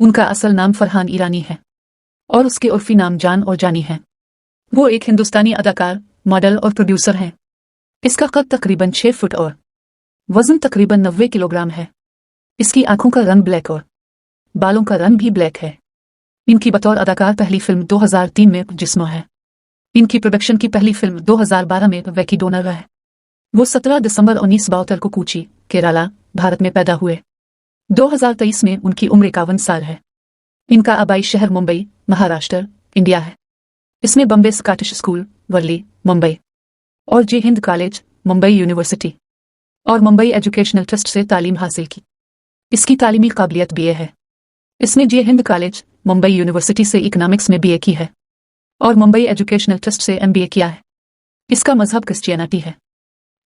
उनका असल नाम फरहान ईरानी है और उसके उर्फी नाम जान और जानी है। वो एक हिंदुस्तानी अदाकार, मॉडल और प्रोड्यूसर हैं। इसका कद तकरीबन 6 फुट और वजन तकरीबन 90 किलोग्राम है। इसकी आंखों का रंग ब्लैक और बालों का रंग भी ब्लैक है। इनकी बतौर अदाकार पहली फिल्म 2003 में जिस्म है। इनकी प्रोडक्शन की पहली फिल्म 2012 में वैकी डोनर है। वो 17 दिसंबर 1972 को कोची, केरला, भारत में पैदा हुए। 2023 में उनकी उम्र 51 साल है। इनका आबाई शहर मुंबई, महाराष्ट्र, इंडिया है। इसने बम्बे स्कॉटिश स्कूल, वर्ली, मुंबई और जे हिंद कॉलेज, मुंबई यूनिवर्सिटी और मुंबई एजुकेशनल ट्रस्ट से तालीम हासिल की। इसकी तालीमी काबिलियत बीए है। इसने जे हिंद कॉलेज, मुंबई यूनिवर्सिटी से इकोनॉमिक्स में बीए की है और मुंबई एजुकेशनल ट्रस्ट से एमबीए किया है। इसका मजहब क्रिश्चियनिटी है।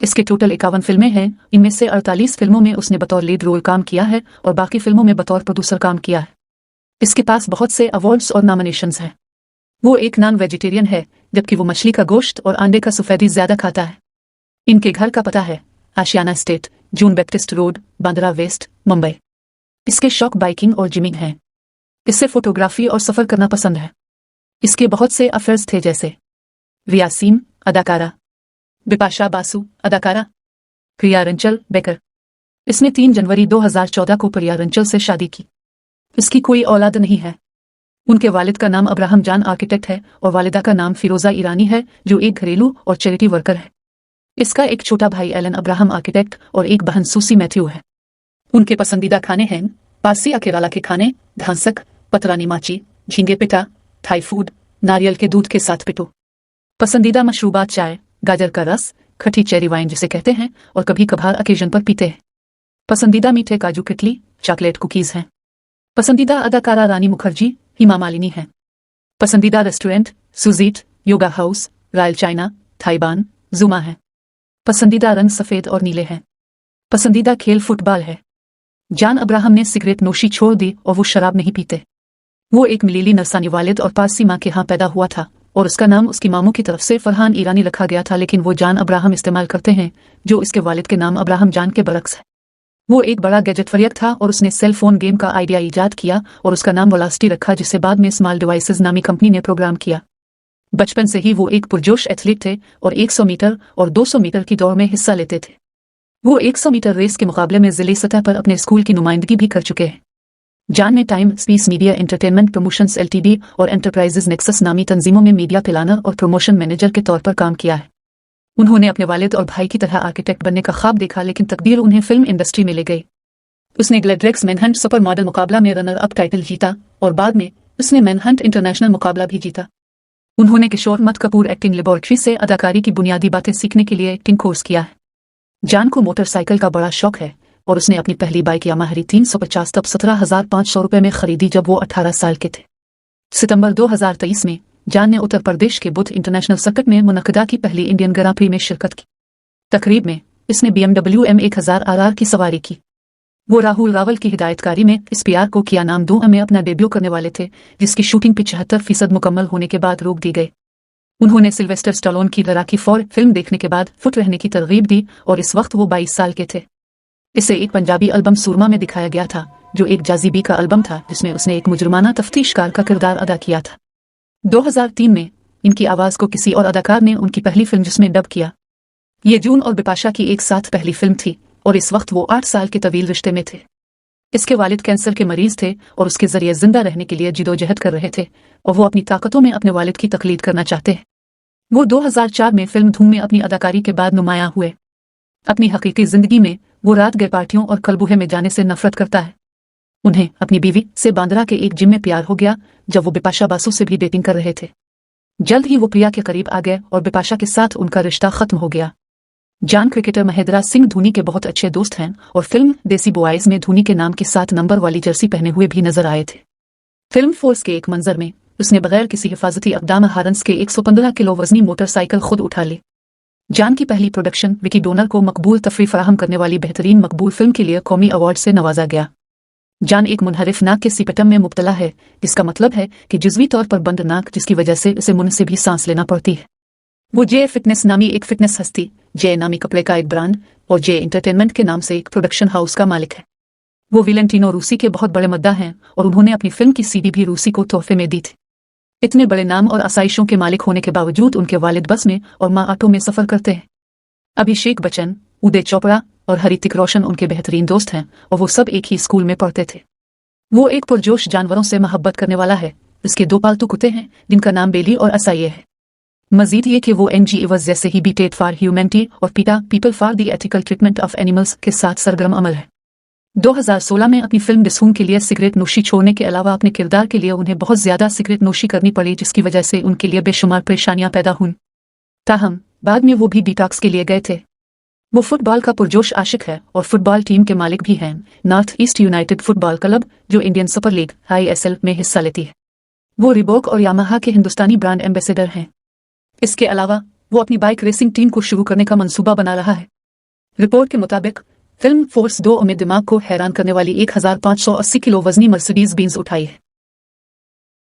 इसके टोटल 51 फिल्में हैं। इनमें से 48 फिल्मों में उसने बतौर लीड रोल काम किया है और बाकी फिल्मों में बतौर प्रोड्यूसर काम किया है। इसके पास बहुत से अवार्ड्स और नॉमिनेशंस हैं। वो एक नॉन वेजिटेरियन है, जबकि वो मछली का गोश्त और अंडे का सफेदी ज्यादा खाता है। इनके घर का पता है Aashiyana state, John Baptist road, Bandra west, Mumbai. इसके शौक बाइकिंग और जिमिंग हैं। इससे फोटोग्राफी और सफर करना पसंद है। इसके बहुत से अफेयर्स थे, जैसे रिया सिंह, अदाकारा, बिपाशा बासु, अदाकारा, प्रिया रंचल, बेकर। इसने 3 जनवरी 2014 को प्रिया रंचल से शादी की। इसकी कोई औलाद नहीं है। उनके वालिद का नाम अब्राहम जान आर्किटेक्ट है और वालिदा का नाम फिरोजा ईरानी है, जो एक घरेलू और चैरिटी वर्कर है। इसका एक छोटा भाई एलन अब्राहम आर्किटेक्ट और एक बहन सूसी मैथ्यू है। उनके पसंदीदा खाने हैं पारसी या केरला के खाने, धांसक, पतरानी माची, झींगे पिटा, थाई फूड, नारियल के दूध के साथ पिटो। पसंदीदा मशरूबात चाय, गाजर का रस, खट्टी चेरी वाइन जिसे कहते हैं और कभी कभार ओकेजन पर पीते हैं। पसंदीदा मीठे काजू कतली, चॉकलेट कुकीज हैं। पसंदीदा अदाकारा रानी मुखर्जी, हिमा मालिनी है। पसंदीदा restaurant Suzette, Yoga House, Royal China, थाईबान, जुमा है। पसंदीदा रंग सफेद और नीले हैं। पसंदीदा खेल फुटबॉल है। जान अब्राहम ने सिगरेट नोशी छोड़ दी और वो शराब नहीं पीते। वो एक मिलीली नरसानी वालिद और पारसी माँ के यहाँ पैदा हुआ था और उसका नाम उसकी मामों की तरफ से फरहान ईरानी रखा गया था, लेकिन वो जान अब्राहम इस्तेमाल करते हैं, जो इसके वालिद के नाम अब्राहम जान के बरक्स है। वो एक बड़ा गैजेट फरियक था और उसने सेल फोन गेम का आइडिया इजाद किया और उसका नाम वेलोसिटी रखा, जिसे बाद में स्मॉल डिवाइसेस नामी कंपनी ने प्रोग्राम किया। बचपन से ही वो एक पुरजोश एथलीट थे और 100 मीटर और 200 मीटर की दौड़ में हिस्सा लेते थे। वो 100 मीटर रेस के मुकाबले में जिले सतह पर अपने स्कूल की नुमाइंदगी भी कर चुके हैं। जान ने time space media entertainment promotions LTD और एंटरप्राइजेज नेक्सस नामी तंजीमों में मीडिया प्लानर और प्रमोशन मैनेजर के तौर पर काम किया है। उन्होंने अपने वालिद और भाई की तरह आर्किटेक्ट बनने का ख्वाब देखा, लेकिन तकदीर उन्हें फिल्म इंडस्ट्री में ले गई। उसने ग्लैड्रेक्स मैनहंट सुपर मॉडल मुकाबला में रनर अप टाइटल जीता और बाद में उसने मैनहंट इंटरनेशनल मुकाबला भी जीता। उन्होंने किशोर मत कपूर एक्टिंग लेबोरेटरी से अदाकारी की बुनियादी बातें सीखने के लिए एक्टिंग कोर्स किया है। जान को मोटरसाइकिल का बड़ा शौक है और उसने अपनी पहली बाइक यामाहा 350 तब 17,500 रुपए में खरीदी जब वो 18 साल के थे। सितंबर 2023 में जान ने उत्तर प्रदेश के बुध इंटरनेशनल सर्किट में मुनक्किदा की पहली इंडियन ग्रां प्री में शिरकत की। तकरीब में इसने BMW M1000 RR की सवारी की। वो राहुल रावल की हिदायतकारी में इस प्यार को किया नाम 2 में अपना डेब्यू करने वाले थे, जिसकी शूटिंग 75% मुकम्मल होने के बाद रोक दी गई। उन्होंने सिल्वेस्टर स्टैलोन की लड़ाकी 4 फिल्म देखने के बाद फिट रहने की तरगीब दी और इस वक्त वो 22 साल के थे। इसे एक पंजाबी एल्बम सुरमा में दिखाया गया था, जो एक जाज़िबी का एल्बम था जिसमें उसने एक मुजरमाना तफ्तीशकार का किरदार अदा किया था। 2003 में इनकी आवाज़ को किसी और अदाकार ने उनकी पहली फिल्म जिसमें डब किया। ये जून और बिपाशा की एक साथ पहली फिल्म थी और इस वक्त वो 8 साल के तवील रिश्ते में थे। इसके वालिद कैंसर के मरीज थे और उसके जरिए जिंदा रहने के लिए जिदोजहद कर रहे थे और वो अपनी ताकतों में अपने वालिद की तकलीद करना चाहते हैं। वो 2004 में फिल्म धूम में अपनी अदाकारी के बाद नुमायां हुए। अपनी हकीकी जिंदगी में वो रात गए पार्टियों और कलबूहे में जाने से नफरत करता है। उन्हें अपनी बीवी से बांद्रा के एक जिम में प्यार हो गया जब वो बिपाशा बासु से भी डेटिंग कर रहे थे। जल्द ही वो प्रिया के करीब आ गए और बिपाशा के साथ उनका रिश्ता खत्म हो गया। जान क्रिकेटर महेंद्र सिंह धोनी के बहुत अच्छे दोस्त हैं और फिल्म देसी बॉयज में धोनी के नाम के साथ नंबर वाली जर्सी पहने हुए भी नजर आए थे। फिल्म फोर्स के एक मंजर में उसने बगैर किसी हिफाजती इक़दाम हारंस के 115 किलो वजनी मोटरसाइकिल खुद उठा ली। जान की पहली प्रोडक्शन विकी डोनर को मकबूल तफरी फराहम करने वाली बेहतरीन मकबूल फिल्म के लिए कौमी अवार्ड से नवाजा गया। जान एक मुनहरिफ नाक के सिपटम में मुब्तला है, जिसका मतलब है कि जुज़वी तौर पर बंद नाक, जिसकी वजह से उसे मुंह से भी सांस लेना पड़ती है। वो जे फिटनेस नामी एक फिटनेस हस्ती, जे नामी कपड़े का एक ब्रांड और जे एंटरटेनमेंट के नाम से एक प्रोडक्शन हाउस का मालिक है। वो विलेंटिनो रूसी के बहुत बड़े मद्दाह हैं और उन्होंने अपनी फिल्म की सीडी भी रूसी को तोहफे में दी थी। इतने बड़े नाम और आसाइशों के मालिक होने के बावजूद उनके वालिद बस में और माँ ऑटो में सफर करते हैं। अभिषेक बच्चन, उदय चोपड़ा और हृतिक रोशन उनके बेहतरीन दोस्त हैं और वो सब एक ही स्कूल में पढ़ते थे। वो एक पुरजोश जानवरों से मोहब्बत करने वाला है। इसके 2 पालतू कुत्ते हैं जिनका नाम बेली और असाइये है। मजीद ये कि वो NGOs जैसे ही बीटेड फॉर ह्यूमैनिटी और पीटा people for the ethical treatment of animals के साथ सरगर्म अमल है। 2016 में अपनी फिल्म डिसूम के लिए सिगरेट नोशी छोड़ने के अलावा अपने किरदार के लिए उन्हें बहुत ज्यादा सिगरेट नोशी करनी पड़ी, जिसकी वजह से उनके लिए बेशुमार परेशानियां पैदा हुईं। ताहम बाद में वो भी डिटॉक्स के लिए गए थे। वो फुटबॉल का पुरजोश आशिक है और फुटबॉल टीम के मालिक भी हैं, north east United football club, जो इंडियन सुपर लीग ISL में हिस्सा लेती है। वो रिबॉक और यामाहा के हिंदुस्तानी ब्रांड एम्बेसडर हैं। इसके अलावा वो अपनी बाइक रेसिंग टीम को शुरू करने का मंसूबा बना रहा है। रिपोर्ट के मुताबिक फिल्म फोर्स 2 में दिमाग को हैरान करने वाली 1580 किलो वजनी मर्सिडीज बेंज उठाई है।